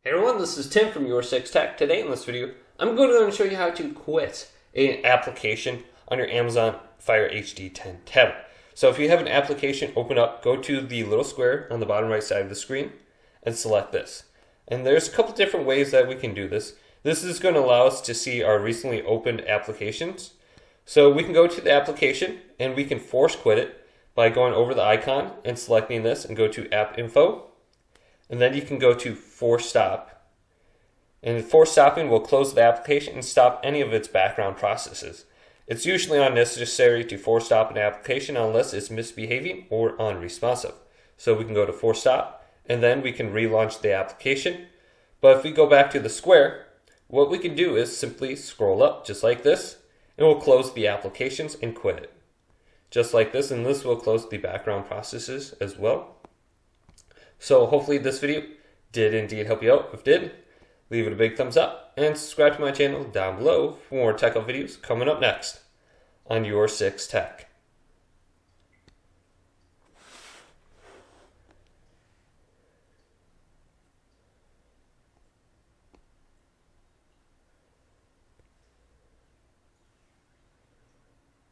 Hey everyone, this is Tim from YourSixTech. Today in this video, I'm going to show you how to quit an application on your Amazon Fire HD 10 tablet. So if you have an application open up, go to the little square on the bottom right side of the screen and select this. And there's a couple different ways that we can do this. This is going to allow us to see our recently opened applications. So we can go to the application and we can force quit it by going over the icon and selecting this and go to App Info. And then you can go to Force Stop. And force stopping will close the application and stop any of its background processes. It's usually unnecessary to force stop an application unless it's misbehaving or unresponsive. So we can go to Force Stop and then we can relaunch the application. But if we go back to the square, what we can do is simply scroll up just like this and we'll close the applications and quit it. Just like this, and this will close the background processes as well. So hopefully this video did indeed help you out. If it did, leave it a big thumbs up and subscribe to my channel down below for more tech videos coming up next on YourSixTech.